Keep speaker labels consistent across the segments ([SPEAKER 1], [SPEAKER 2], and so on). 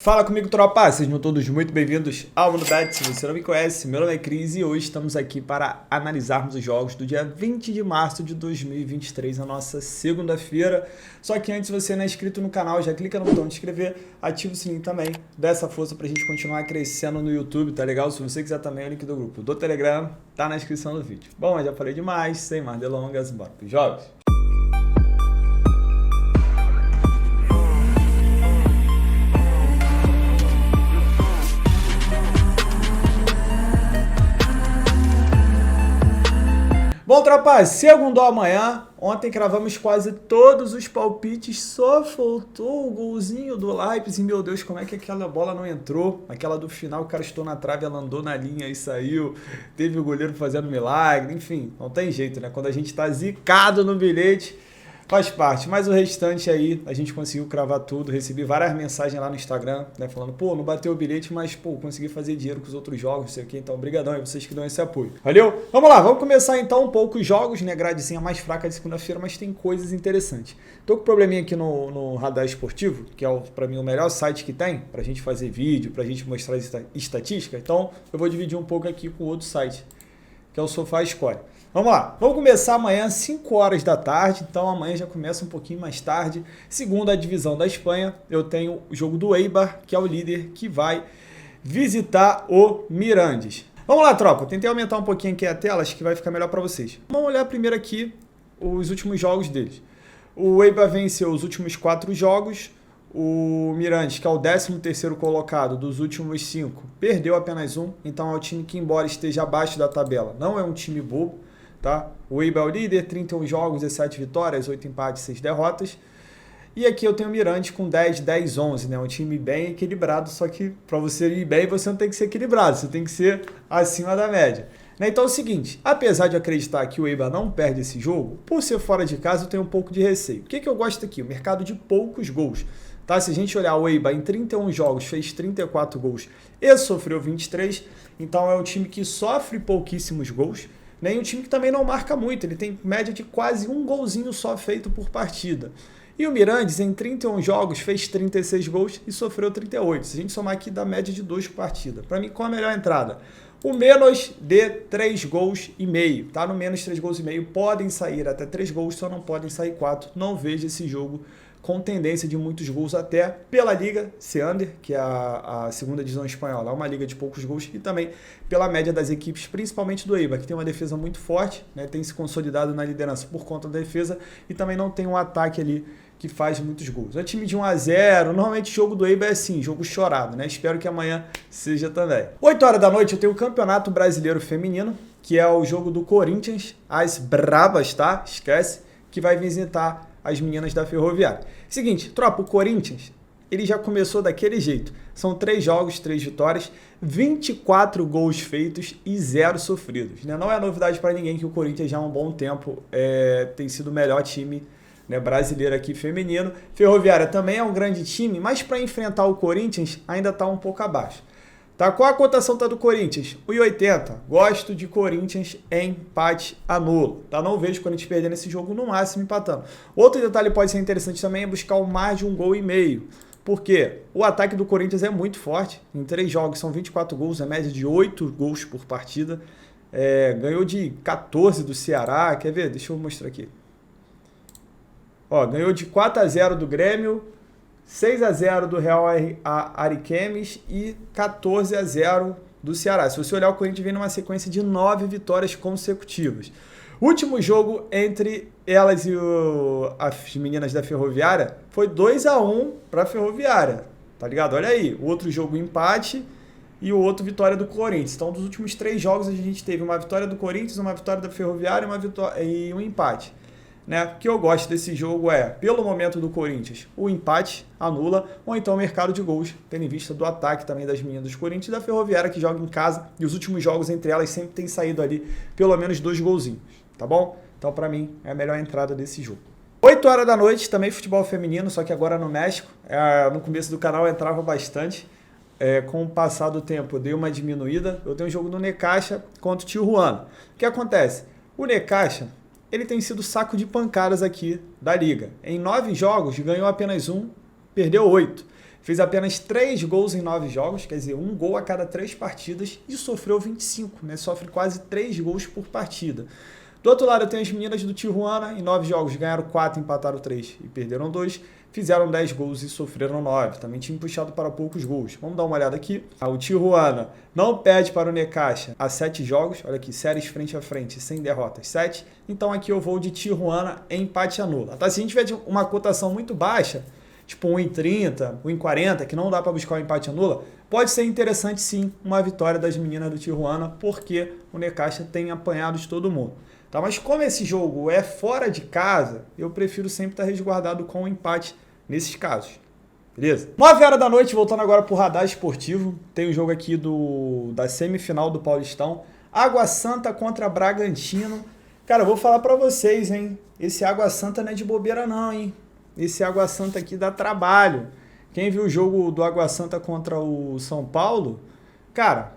[SPEAKER 1] Fala comigo, tropa! Sejam todos muito bem-vindos ao Mundo Bet. Se você não me conhece, meu nome é Cris e hoje estamos aqui para analisarmos os jogos do dia 20 de março de 2023, a nossa segunda-feira. Só que antes, se você não é inscrito no canal, já clica no botão de inscrever, ativa o sininho também, dá essa força pra gente continuar crescendo no YouTube, tá legal? Se você quiser também, o link do grupo do Telegram tá na descrição do vídeo. Bom, eu já falei demais, sem mais delongas, bora pros jogos. Bom, tropa, segundo amanhã, ontem cravamos quase todos os palpites, só faltou o golzinho do Leipzig, meu Deus, como é que aquela bola não entrou? Aquela do final, o cara estou na trave, ela andou na linha e saiu, teve o goleiro fazendo milagre, enfim, não tem jeito, né? Quando a gente tá zicado no bilhete, faz parte, mas o restante aí, a gente conseguiu cravar tudo, recebi várias mensagens lá no Instagram, né, falando, pô, não bateu o bilhete, mas, pô, consegui fazer dinheiro com os outros jogos, não sei o que, então, brigadão aí, vocês que dão esse apoio. Valeu? Vamos lá, vamos começar então um pouco os jogos, né, gradezinha mais fraca de segunda-feira, mas tem coisas interessantes. Tô com um probleminha aqui no Radar Esportivo, que é, pra mim, o melhor site que tem, pra gente fazer vídeo, pra gente mostrar estatística, então, eu vou dividir um pouco aqui com outro site, que é o SofaScore. Vamos lá, vamos começar amanhã 5 horas da tarde, então amanhã já começa um pouquinho mais tarde. Segunda divisão da Espanha, eu tenho o jogo do Eibar, que é o líder, que vai visitar o Mirandes. Vamos lá, tropa, tentei aumentar um pouquinho aqui a tela, acho que vai ficar melhor para vocês. Vamos olhar primeiro aqui os últimos jogos deles. O Eibar venceu os últimos 4 jogos, o Mirandes, que é o 13º colocado dos últimos 5, perdeu apenas um, então é um time que, embora esteja abaixo da tabela, não é um time bobo. Tá? O Eibar é o líder, 31 jogos, 17 vitórias, 8 empates, 6 derrotas. E aqui eu tenho o Mirandes com 10, 10, 11, né? Um time bem equilibrado, só que para você ir bem, você não tem que ser equilibrado, você tem que ser acima da média. Né? Então é o seguinte, apesar de acreditar que o Eibar não perde esse jogo, por ser fora de casa eu tenho um pouco de receio. O que eu gosto aqui? O mercado de poucos gols. Tá? Se a gente olhar o Eibar em 31 jogos, fez 34 gols e sofreu 23, então é um time que sofre pouquíssimos gols. Nem um time que também não marca muito, ele tem média de quase um golzinho só feito por partida. E o Mirandes, em 31 jogos, fez 36 gols e sofreu 38. Se a gente somar aqui, dá média de 2 por partida. Para mim, qual a melhor entrada? O menos de 3 gols e meio. Tá? No menos 3 gols e meio, podem sair até 3 gols, só não podem sair 4. Não vejo esse jogo com tendência de muitos gols até pela Liga Seander, que é a segunda divisão espanhola, é uma liga de poucos gols, e também pela média das equipes, principalmente do Eibar, que tem uma defesa muito forte, né, tem se consolidado na liderança por conta da defesa, e também não tem um ataque ali que faz muitos gols. É um time de 1-0, normalmente o jogo do Eibar é assim, jogo chorado, né? Espero que amanhã seja também. 8 horas da noite eu tenho o Campeonato Brasileiro Feminino, que é o jogo do Corinthians, as brabas, tá? Esquece, que vai visitar as meninas da Ferroviária. Seguinte, tropa, o Corinthians, ele já começou daquele jeito. São 3 jogos, 3 vitórias, 24 gols feitos e 0 sofridos. Né? Não é novidade para ninguém que o Corinthians já há um bom tempo tem sido o melhor time, né, brasileiro aqui feminino. Ferroviária também é um grande time, mas para enfrentar o Corinthians ainda está um pouco abaixo. Tá? Qual a cotação tá do Corinthians? 1,80. Gosto de Corinthians em empate a nulo. Tá? Não vejo o Corinthians perdendo esse jogo, no máximo empatando. Outro detalhe pode ser interessante também é buscar o mais de 1,5 gols. Por quê? O ataque do Corinthians é muito forte. Em 3 jogos são 24 gols, a média de 8 gols por partida. Ganhou de 14 do Ceará. Quer ver? Deixa eu mostrar aqui. Ó, ganhou de 4-0 do Grêmio, 6-0 do Real Ariquemes e 14-0 do Ceará. Se você olhar, o Corinthians vem numa sequência de 9 vitórias consecutivas. Último jogo entre elas e as meninas da Ferroviária foi 2-1 para a Ferroviária. Tá ligado? Olha aí, o outro jogo empate e o outro vitória do Corinthians. Então, dos últimos 3 jogos a gente teve uma vitória do Corinthians, uma vitória da Ferroviária e um empate. Né? O que eu gosto desse jogo é, pelo momento do Corinthians, o empate anula, ou então o mercado de gols, tendo em vista do ataque também das meninas do Corinthians e da Ferroviária, que joga em casa, e os últimos jogos entre elas sempre tem saído ali pelo menos 2 golzinhos, tá bom? Então, para mim, é a melhor entrada desse jogo. 8 horas da noite, também futebol feminino, só que agora no México. No começo do canal eu entrava bastante, com o passar do tempo eu dei uma diminuída. Eu tenho um jogo do Necaxa contra o Tijuana. O que acontece? O Necaxa, ele tem sido saco de pancadas aqui da liga. Em 9 jogos, ganhou apenas 1, perdeu 8. fez apenas 3 gols em 9 jogos, quer dizer, 1 gol a cada 3 partidas e sofreu 25, né? Sofre quase 3 gols por partida. Do outro lado, eu tenho as meninas do Tijuana, em 9 jogos ganharam 4, empataram 3 e perderam 2. Fizeram 10 gols e sofreram 9. Também tinha puxado para poucos gols. Vamos dar uma olhada aqui. O Tijuana não perde para o Necaxa há 7 jogos. Olha aqui, séries frente a frente, sem derrotas, 7. Então aqui eu vou de Tijuana em empate anula. Tá? Se a gente tiver uma cotação muito baixa, tipo 1,30, 1,40, que não dá para buscar o empate anula, pode ser interessante sim uma vitória das meninas do Tijuana, porque o Necaxa tem apanhado de todo mundo. Tá, mas como esse jogo é fora de casa, eu prefiro sempre estar resguardado com o empate nesses casos. Beleza? 9 horas da noite, voltando agora para o Radar Esportivo. Tem um jogo aqui da semifinal do Paulistão. Água Santa contra Bragantino. Cara, eu vou falar para vocês, hein? Esse Água Santa não é de bobeira não, hein? Esse Água Santa aqui dá trabalho. Quem viu o jogo do Água Santa contra o São Paulo, cara,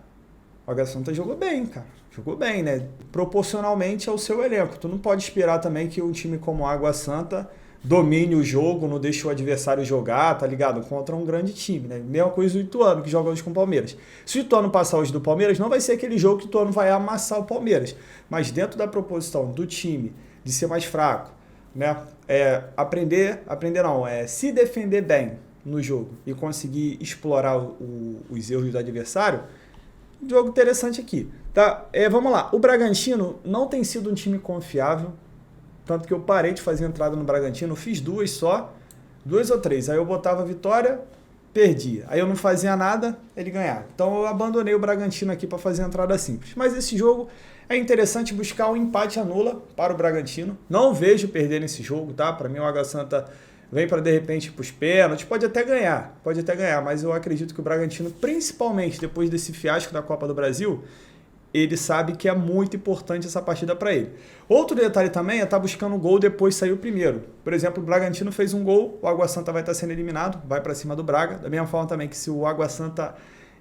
[SPEAKER 1] o Água Santa jogou bem, cara. Jogou bem, né? Proporcionalmente ao seu elenco. Tu não pode esperar também que um time como Água Santa domine o jogo, não deixe o adversário jogar, tá ligado? Contra um grande time, né? Mesma coisa do Ituano, que joga hoje com o Palmeiras. Se o Ituano passar hoje do Palmeiras, não vai ser aquele jogo que o Ituano vai amassar o Palmeiras. Mas dentro da proposição do time de ser mais fraco, né? Se defender bem no jogo e conseguir explorar os erros do adversário, jogo interessante aqui. Tá? Vamos lá. O Bragantino não tem sido um time confiável, tanto que eu parei de fazer entrada no Bragantino, fiz 2 só, 2 ou 3. Aí eu botava vitória, perdia. Aí eu não fazia nada, ele ganhava. Então eu abandonei o Bragantino aqui para fazer entrada simples. Mas esse jogo é interessante buscar um empate anula para o Bragantino. Não vejo perder nesse jogo, tá? Para mim o Água Santa vem para de repente para os pênaltis, pode até ganhar, mas eu acredito que o Bragantino, principalmente depois desse fiasco da Copa do Brasil, ele sabe que é muito importante essa partida para ele. Outro detalhe também é estar buscando um gol depois sair o primeiro. Por exemplo, o Bragantino fez um gol, o Água Santa vai estar sendo eliminado, vai para cima do Braga. Da mesma forma também que se o Água Santa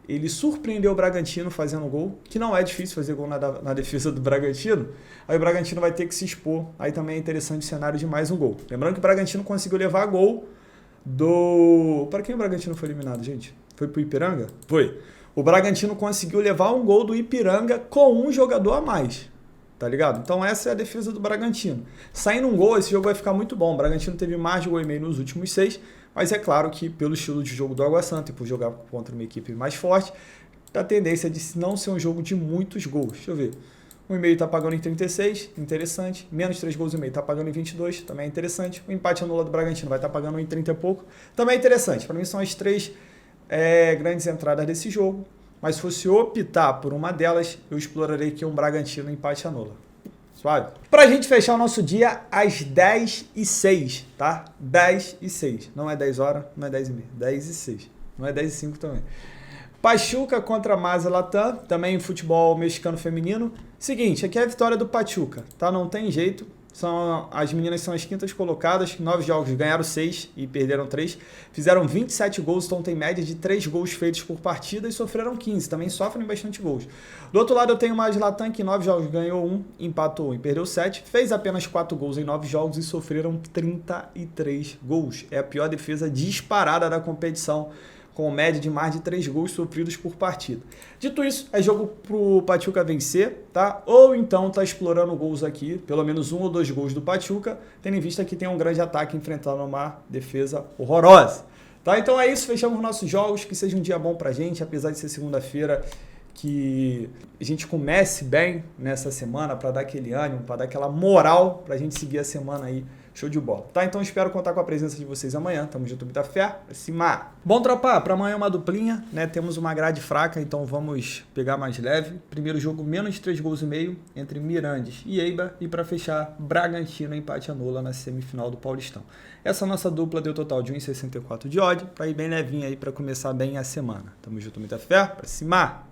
[SPEAKER 1] ele surpreendeu o Bragantino fazendo gol, que não é difícil fazer gol na defesa do Bragantino, aí o Bragantino vai ter que se expor. Aí também é interessante o cenário de mais um gol. Lembrando que o Bragantino conseguiu levar gol Para quem o Bragantino foi eliminado, gente? Foi pro Ipiranga? Foi. O Bragantino conseguiu levar um gol do Ipiranga com um jogador a mais. Tá ligado? Então essa é a defesa do Bragantino. Saindo um gol, esse jogo vai ficar muito bom. O Bragantino teve mais de 1,5 gol nos últimos 6, mas é claro que pelo estilo de jogo do Água Santa e por jogar contra uma equipe mais forte, a tendência é de não ser um jogo de muitos gols. Deixa eu ver. 1,5 tá pagando em 36, interessante. Menos 3,5 gols tá pagando em 22, também é interessante. O empate anulado do Bragantino vai estar pagando em 30 e pouco, também é interessante. Para mim são as 3 grandes entradas desse jogo. Mas se fosse optar por uma delas, eu explorarei aqui um Bragantino empate anula. Suave? Pra gente fechar o nosso dia às 10h06, tá? 10h06. Não é 10 horas, não é 10h30. 10h06. Não é 10h05 também. Pachuca contra Mazatlán, também futebol mexicano feminino. Seguinte, aqui é a vitória do Pachuca, tá? Não tem jeito. As meninas são as quintas colocadas, 9 jogos, ganharam 6 e perderam 3. Fizeram 27 gols, então tem média de 3 gols feitos por partida e sofreram 15. Também sofrem bastante gols. Do outro lado eu tenho o Mazatlán, que em 9 jogos ganhou 1, empatou 1 e perdeu 7. Fez apenas 4 gols em 9 jogos e sofreram 33 gols. É a pior defesa disparada da competição, com média de mais de 3 gols sofridos por partida. Dito isso, é jogo pro Pachuca vencer, tá? Ou então tá explorando gols aqui, pelo menos 1 ou 2 gols do Pachuca, tendo em vista que tem um grande ataque enfrentando uma defesa horrorosa. Tá? Então é isso, fechamos nossos jogos, que seja um dia bom pra gente, apesar de ser segunda-feira, que a gente comece bem nessa semana para dar aquele ânimo, para dar aquela moral pra gente seguir a semana aí. Show de bola, tá? Então espero contar com a presença de vocês amanhã. Tamo junto, muita fé. Pra cima. Bom, tropa, pra amanhã é uma duplinha, né? Temos uma grade fraca, então vamos pegar mais leve. Primeiro jogo, menos 3,5 gols entre Mirandes e Eibar. E pra fechar, Bragantino empate anula na semifinal do Paulistão. Essa nossa dupla deu total de 1,64 de odd, pra ir bem levinha aí pra começar bem a semana. Tamo junto, muita fé. Pra cima.